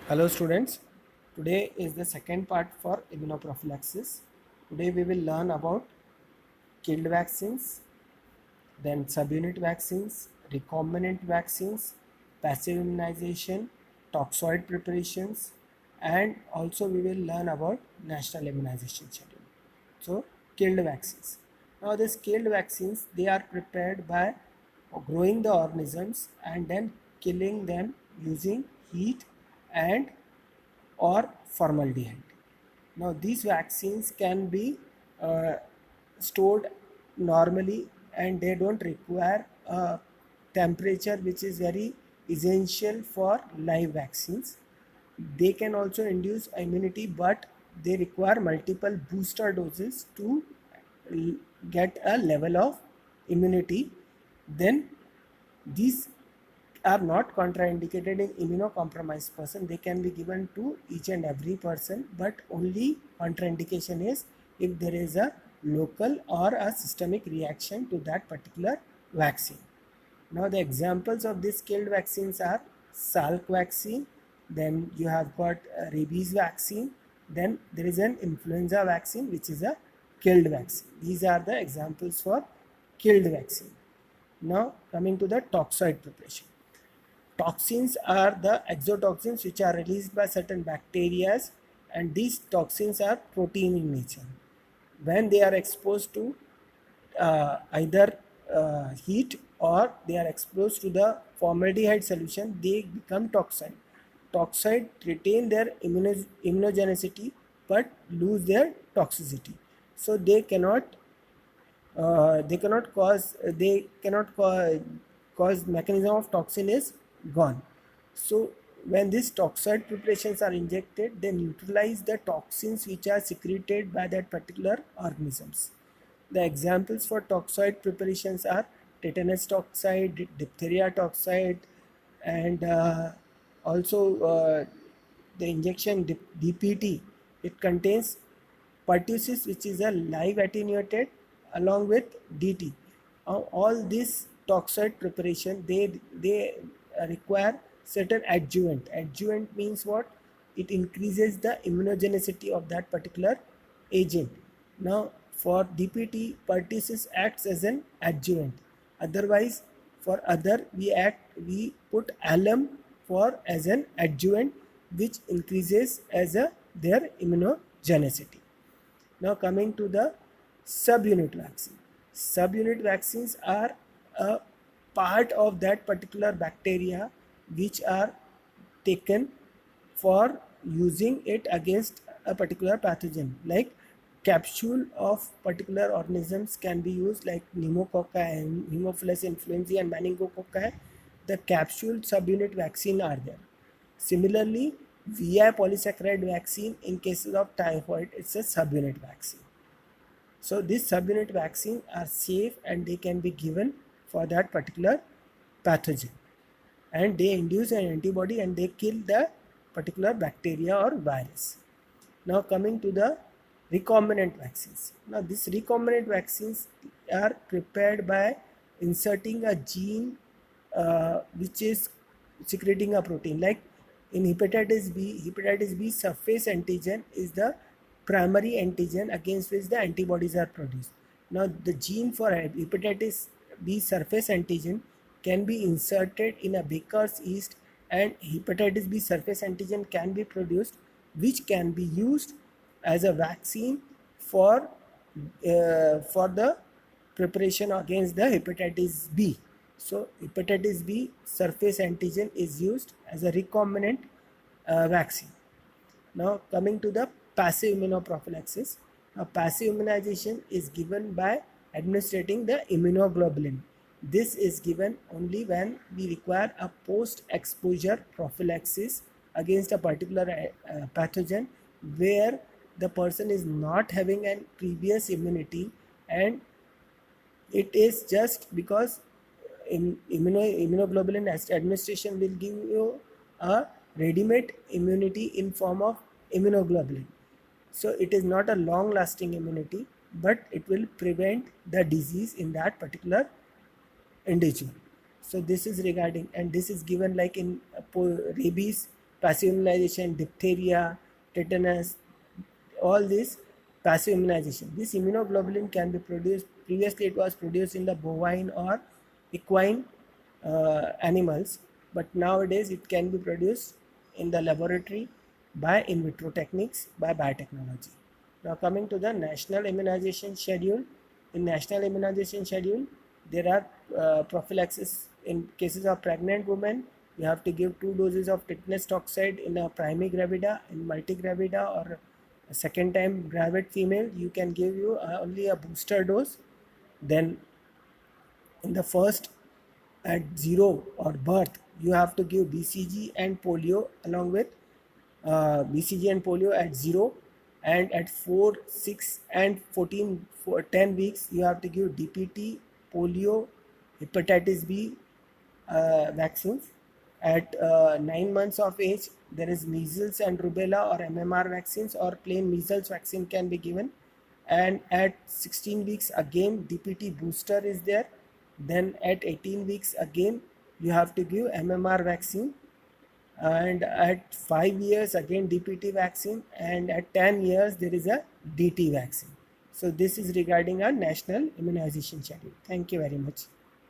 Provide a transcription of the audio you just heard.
Hello students, today is the second part for immunoprophylaxis. Today we will learn about killed vaccines, then subunit vaccines, recombinant vaccines, passive immunization, toxoid preparations, and also we will learn about national immunization schedule. So killed vaccines. Now these killed vaccines, they are prepared by growing the organisms and then killing them using heat and or formaldehyde. Now, these vaccines can be uh, stored normally and they don't require a temperature which is very essential for live vaccines. They can also induce immunity, but they require multiple booster doses to get a level of immunity. Then these are not contraindicated in immunocompromised person. They can be given to each and every person, but only contraindication is if there is a local or a systemic reaction to that particular vaccine. Now the examples of these killed vaccines are Salk vaccine, then you have got rabies vaccine, then there is an influenza vaccine which is a killed vaccine. These are the examples for killed vaccine. Now coming to the toxoid preparation. Toxins are the exotoxins which are released by certain bacteria, and these toxins are protein in nature. When they are exposed to either heat or they are exposed to the formaldehyde solution, they become toxin. Toxoid retain their immunogenicity but lose their toxicity. So cause mechanism of toxin is gone. So when these toxoid preparations are injected, they neutralize the toxins which are secreted by that particular organisms. The examples for toxoid preparations are tetanus toxoid, diphtheria toxoid, and also the injection DPT. It contains pertussis, which is a live attenuated, along with DT. All these toxoid preparation, they require certain adjuvant. Adjuvant means what? It increases the immunogenicity of that particular agent. Now for DPT, pertussis acts as an adjuvant. Otherwise, for other we put alum for as an adjuvant, which increases as a their immunogenicity. Now coming to the subunit vaccine. Subunit vaccines are a part of that particular bacteria which are taken for using it against a particular pathogen. Like capsule of particular organisms can be used, like pneumococci and Haemophilus influenzae and meningococci. The capsule subunit vaccine are there. Similarly, VI polysaccharide vaccine in cases of typhoid, it's a subunit vaccine. So these subunit vaccines are safe and they can be given for that particular pathogen, and they induce an antibody and they kill the particular bacteria or virus. Now coming to the recombinant vaccines. Now these recombinant vaccines are prepared by inserting a gene which is secreting a protein. Like in hepatitis B surface antigen is the primary antigen against which the antibodies are produced. Now the gene for hepatitis B surface antigen can be inserted in a baker's yeast, and hepatitis B surface antigen can be produced, which can be used as a vaccine for the preparation against the hepatitis B. So hepatitis B surface antigen is used as a recombinant vaccine. Now coming to the passive immunoprophylaxis. Now passive immunization is given by administering the immunoglobulin. This is given only when we require a post-exposure prophylaxis against a particular pathogen, where the person is not having a previous immunity, and it is just because immunoglobulin administration will give you a ready-made immunity in form of immunoglobulin. So it is not a long lasting immunity, but it will prevent the disease in that particular individual. So this is regarding, and this is given like in rabies, passive immunization, diphtheria, tetanus, all this passive immunization. This immunoglobulin can be produced, previously it was produced in the bovine or equine animals, but nowadays it can be produced in the laboratory by in vitro techniques, by biotechnology. Now coming to the national immunization schedule. In national immunization schedule, there are prophylaxis in cases of pregnant women. You have to give 2 doses of tetanus toxoid in a primigravida, in multigravida, or a second time gravid female. You can give you only a booster dose. Then in the first, at zero or birth, you have to give BCG and polio along with BCG and polio at 0, and at 4, 6 and 14 for 10 weeks you have to give DPT, polio, hepatitis B vaccines. At 9 months of age, there is measles and rubella or MMR vaccines, or plain measles vaccine can be given. And at 16 weeks again DPT booster is there. Then at 18 weeks again you have to give MMR vaccine, and at 5 years again DPT vaccine, and at 10 years there is a DT vaccine. So this is regarding our national immunization schedule. Thank you very much.